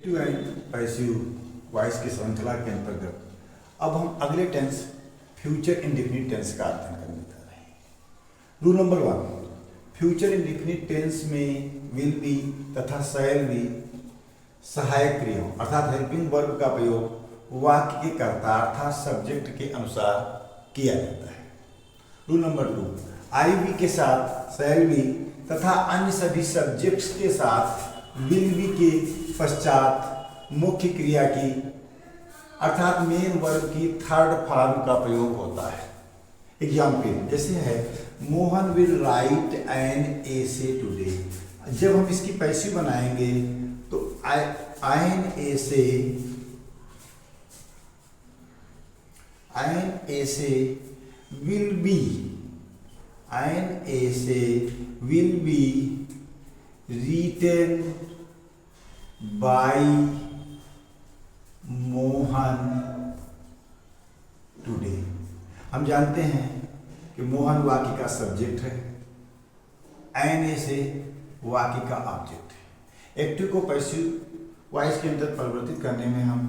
Active and passive voice की श्रृंखला के अंतर्गत अब हम अगले टेंस फ्यूचर इंडेफिनिट टेंस का अध्ययन करने जा रहे हैं। Rule number 1, future indefinite tense में विल बी तथा शैल बी सहायक क्रियाओं अर्थात हेल्पिंग वर्ब का प्रयोग वाक्य के कर्ता अर्थात सब्जेक्ट के अनुसार किया जाता है। रूल नंबर 2, आई बी के साथ शैल बी तथा अन्य सभी सब्जेक्ट्स के साथ विल बी के पश्चात मुख्य क्रिया की अर्थात मेन वर्ब की थर्ड फॉर्म का प्रयोग होता है। एग्जाम्पल जैसे है Mohan will write an essay today. जब हम इसकी पैसिव बनाएंगे तो an essay will be written by Mohan today. हम जानते हैं कि मोहन वाक्य का सब्जेक्ट है, एन से वाक्य का ऑब्जेक्ट है। एक्टिव को पैसिव वॉइस के अंदर परिवर्तित करने में हम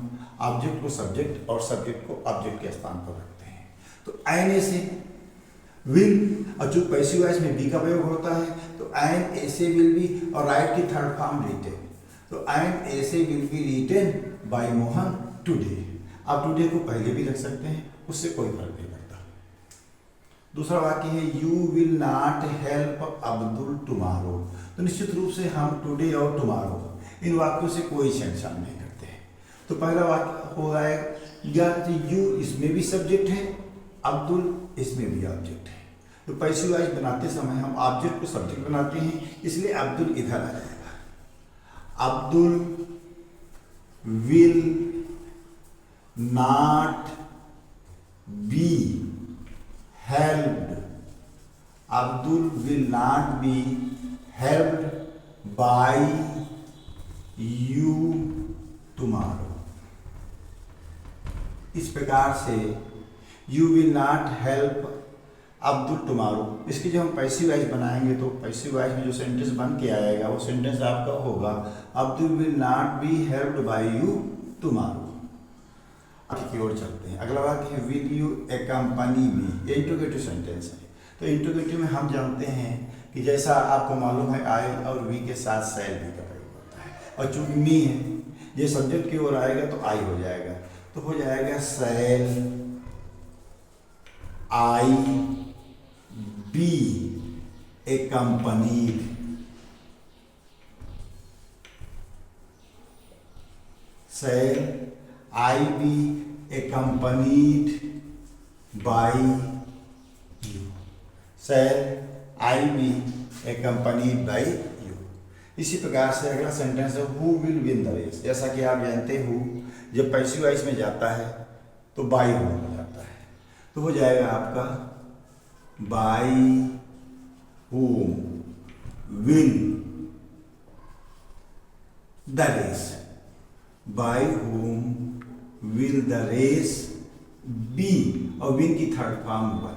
ऑब्जेक्ट को सब्जेक्ट और सब्जेक्ट को ऑब्जेक्ट के स्थान पर रखते हैं। तो एन से विल और जो पैसिव वॉइस में बी का प्रयोग होता है तो एन ऐसे विल बी और राइट की थर्ड फॉर्म रिटेन। तो एन ऐसे will be written by Mohan today. आप टुडे को पहले भी रख सकते हैं, उससे कोई फर्क नहीं पड़ता। दूसरा वाक्य है you will not help Abdul tomorrow. तो निश्चित रूप से हम टुडे और टुमारो इन वाक्यों से कोई छेड़छाड़ नहीं करते हैं। तो पहला वाक्य हो जाएगा यू इसमें भी सब्जेक्ट है, अब्दुल इसमें भी ऑब्जेक्ट है। तो पैसिव वॉइस बनाते समय हम ऑब्जेक्ट को सब्जेक्ट बनाते हैं, इसलिए अब्दुल इधर आ जाएगा। Abdul will not be helped. Abdul will not be helped bye you tomorrow. इस प्रकार से you will not help Abdul tomorrow, इसकी जब हम पैसिव वॉइस बनाएंगे तो पैसिव वॉइस में जो सेंटेंस बन के आएगा वो सेंटेंस आपका होगा Abdul will not be helped bye you tomorrow. आगे की ओर चलते हैं। अगला वाक्य है विल यू एक्कम्पनी मी। ये इंट्रोगेटिव सेंटेंस है। तो इंट्रोगेटिव में हम जानते हैं कि जैसा आपको मालूम है आई और वी के साथ शैल भी का प्रयोग होता है, और चूंकि मी है ये सब्जेक्ट की ओर आएगा तो आई हो जाएगा। तो हो जाएगा शैल आई B accompanied। shall I be accompanied by you? shall I be accompanied by you? इसी प्रकार से अगला सेंटेंस है who will win the race। जैसा कि आप जानते हो जब पैसिव वॉइस में जाता है तो बाई हो जाता है, तो हो जाएगा आपका by whom will the race। by whom will the race be और win की थर्ड फॉर्म वन।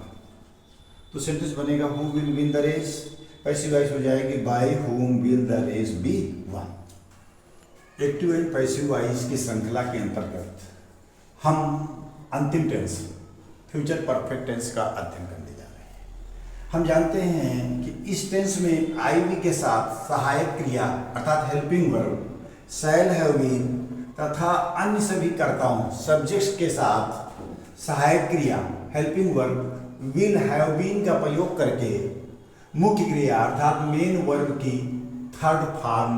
तो सेंटेंस बनेगा who will win the race, passive voice हो जाएगी by whom will the race be won। Active and passive voice की श्रृंखला के अंतर्गत हम अंतिम टेंस फ्यूचर परफेक्ट टेंस का अध्ययन करने जा रहे हैं। हम जानते हैं कि इस टेंस में आई बी के साथ सहायक क्रिया अर्थात helping verb shall have been तथा अन्य सभी कर्ताओं सब्जेक्ट्स के साथ सहायक क्रिया helping verb will have been का प्रयोग करके मुख्य क्रिया अर्थात मेन वर्ब की थर्ड फॉर्म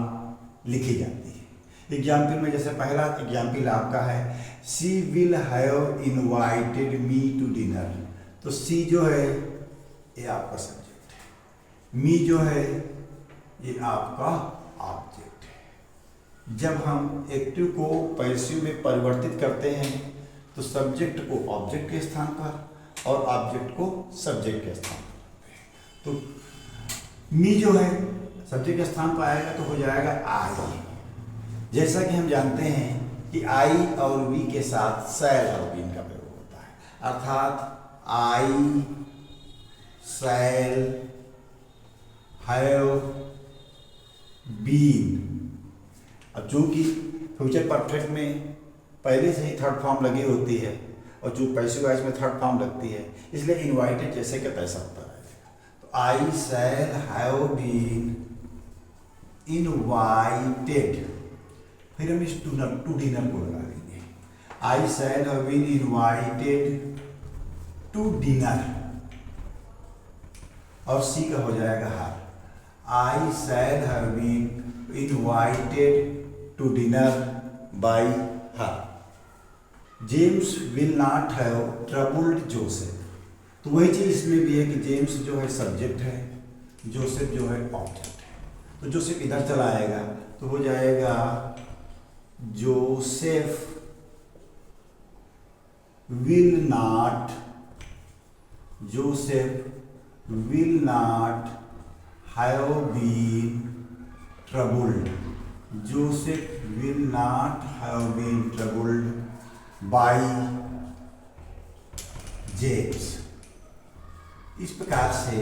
लिखी जाती है। एग्जाम्पल में जैसे पहला एग्जाम्पल आपका है she will have invited me to dinner. तो सी जो है ये आपका सब्जेक्ट है, मी जो है ये आपका ऑब्जेक्ट है। जब हम एक्टिव को पैसिव में परिवर्तित करते हैं तो सब्जेक्ट को ऑब्जेक्ट के स्थान पर और ऑब्जेक्ट को सब्जेक्ट के स्थान पर। तो मी जो है सब्जेक्ट के स्थान पर आएगा तो हो जाएगा आई। जैसा कि हम जानते हैं कि आई और वी के साथ शैल और बीन का प्रयोग होता है, अर्थात आई शैल हैव बीन। अब चूंकि फ्यूचर परफेक्ट में पहले से ही थर्ड फॉर्म लगी होती है और जो पैसिव वॉइस में थर्ड फॉर्म लगती है, इसलिए इनवाइटेड जैसे कि तैसा होता है। तो I shall have been invited, फिर हम इस टू डिनर को लगा देंगे। I shall have been invited to dinner, और सी का हो जाएगा her. I shall have been invited to dinner by her. James will not have troubled Joseph, तो वही चीज इसमें भी है कि जेम्स जो है सब्जेक्ट है, जोसेफ जो है ऑब्जेक्ट है। तो जोसेफ इधर चला आएगा तो हो जाएगा Joseph will not, Joseph will not have been troubled, Joseph will not have been troubled by James। इस प्रकार से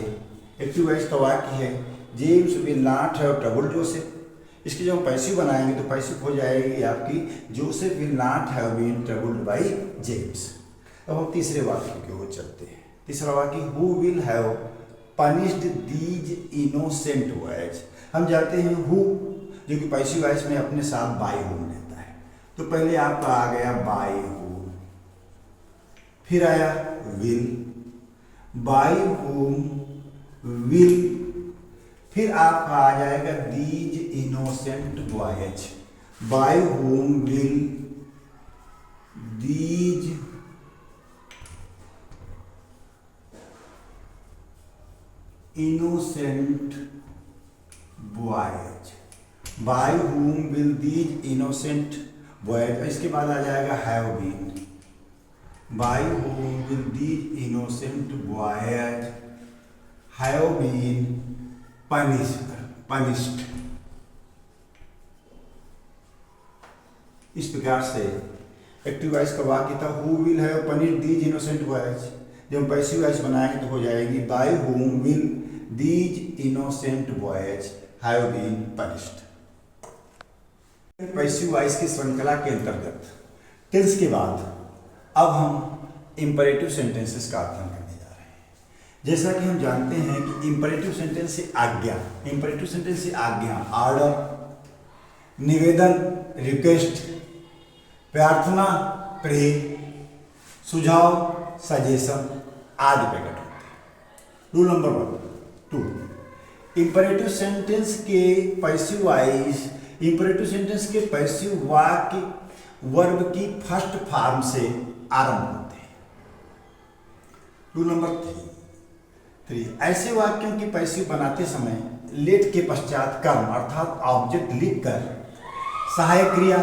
एक्टिव वॉइस का वाक्य है James will not have troubled Joseph. इसकी जब हम पैसिव बनाएंगे तो पैसिव हो जाएगी आपकी Joseph will not have been troubled by James. अब हम तीसरे वाक्य की ओर चलते हैं। तीसरा वाक्य who will have punished these innocent boys. हम जानते हैं हु जो कि पैसिव वॉइस में अपने साथ बाय हुम लेता है, तो पहले आपका आ गया बाय हुम, फिर आया विल, बाय हुम विल, फिर आपका आ जाएगा these innocent boys, by whom will these innocent boys, by whom will these innocent boys, इसके बाद आ जाएगा have been, by whom will these innocent boys have been punished। इस प्रकार से एक्टिव वॉइस का वाक्य था who will have punished these innocent boys। जब हम पैसिव वॉइस बनाएंगे तो हो जाएगी by whom will these innocent boys have been punished। Passive voice की श्रृंखला के अंतर्गत टेंस के बाद अब हम इंपरेटिव सेंटेंसेस का अध्ययन करने जा रहे हैं। जैसा कि हम जानते हैं कि इंपरेटिव सेंटेंस से आज्ञा, इंपरेटिव सेंटेंस से आज्ञा, ऑर्डर, निवेदन, रिक्वेस्ट, प्रार्थना, प्रे, सुझाव, सजेशन आदि प्रकट होते हैं। रूल नंबर 2, इंपरेटिव सेंटेंस के पैसिव वॉइस, इंपरेटिव सेंटेंस के पैसिव वाक्य वर्ब की फर्स्ट फॉर्म से आरंभ होते हैं। रूल नंबर 3, ऐसे वाक्यों की पैसिव बनाते समय लेट के पश्चात कर्म अर्थात ऑब्जेक्ट लिखकर सहायक क्रिया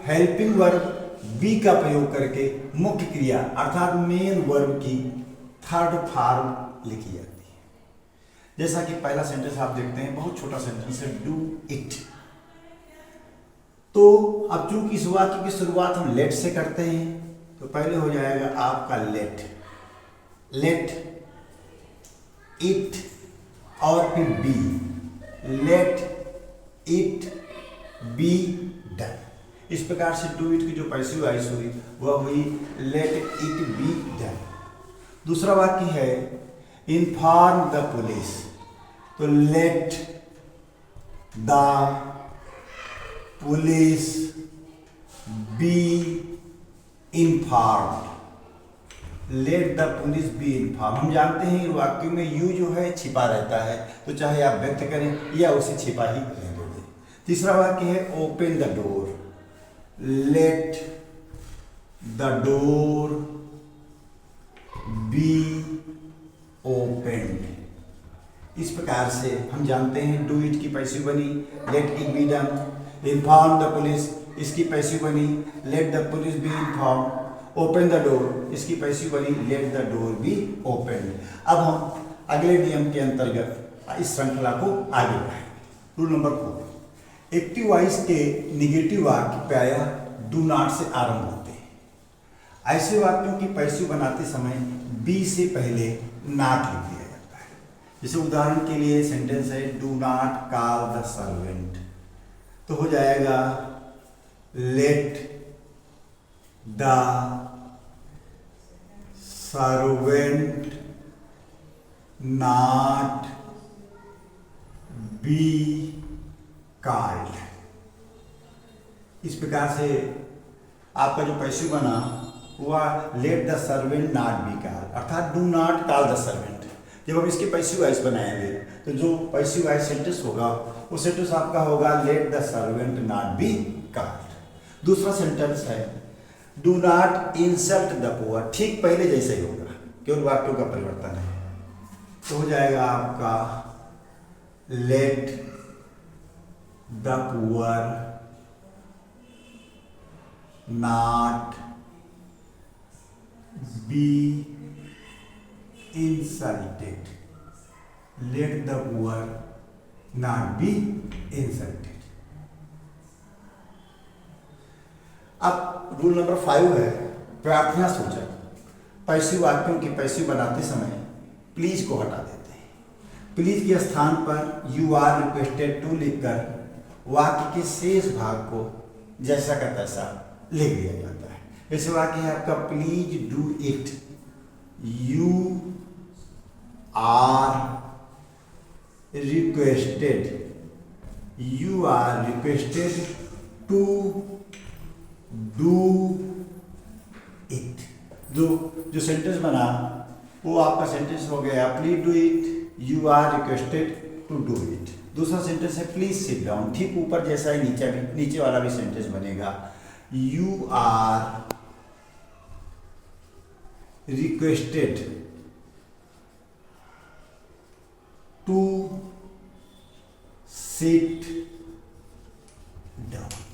हेल्पिंग वर्ब बी का प्रयोग करके मुख्य क्रिया अर्थात मेन वर्ब की थर्ड फॉर्म लिखी जाती है। जैसा कि पहला सेंटेंस आप देखते हैं, बहुत छोटा सेंटेंस है, डू इट। तो अब चूंकि इस वाक्य की शुरुआत हम लेट से करते हैं तो पहले हो जाएगा आपका लेट, लेट इट और फिर be, let it be done. इस प्रकार से डू इट की जो पैसिव वॉइस हुई वह हुई लेट इट बी डन। दूसरा वाक्य है इन्फॉर्म द पुलिस, तो late the police be informed, late the police be inform. हम जानते हैं वाक्य में यू जो है छिपा रहता है, तो चाहे आप व्यक्त करें या उसे छिपा ही रहने दें। तीसरा वाक्य है open the door, let the door be opened. इस प्रकार से हम जानते हैं डू इट की पैसिव बनी let it be done, inform the police इसकी पैसिव बनी let the police be inform, open the door इसकी पैसिव बनी let the door be open. अब हम अगले नियम के अंतर्गत इस श्रृंखला को आगे बढ़ाएंगे। रूल नंबर 4, एक्टिव वॉइस के निगेटिव वाक्य प्रायः डू नॉट से आरंभ होते हैं। ऐसे वाक्यों की पैसिव बनाते समय बी से पहले नॉट लिख दिया जाता है। जैसे उदाहरण के लिए सेंटेंस है do not call the servant, तो हो जाएगा let the servant not be called. इस प्रकार से आपका जो पैसिव बना हुआ let the servant not be called, अर्थात do not call the servant. जब हम इसके पैसिव वॉइस बनाएंगे तो जो पैसिव वॉइस सेंटेंस होगा वो सेंटेंस आपका होगा late the servant not be called. दूसरा सेंटेंस है do not insult the poor, ठीक पहले जैसे ही होगा, केवल वाक्यों का परिवर्तन है। तो हो जाएगा आपका let the poor not be insulted, let the poor not be insulted. अब रूल नंबर 5 है प्रार्थना सूचक। पैसिव वाक्यों की पैसिव बनाते समय प्लीज को हटा देते हैं। प्लीज के स्थान पर यू आर रिक्वेस्टेड टू लिखकर वाक्य के शेष भाग को जैसा का तैसा लिख दिया जाता है। जैसे वाक्य है आपका please do it, you are requested, you are requested to do it. जो सेंटेंस बना वो आपका सेंटेंस हो गया please do it, you are requested to do it. दूसरा सेंटेंस है प्लीज सिट डाउन, ठीक ऊपर जैसा ही नीचे वाला भी सेंटेंस बनेगा, you are requested to sit down.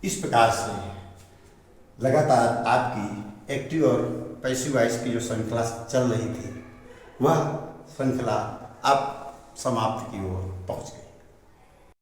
इस प्रकार से लगातार आपकी एक्टिव और पैसिव वॉइस की जो श्रृंखला चल रही थी वह श्रृंखला अब समाप्ति की ओर पहुंच गई।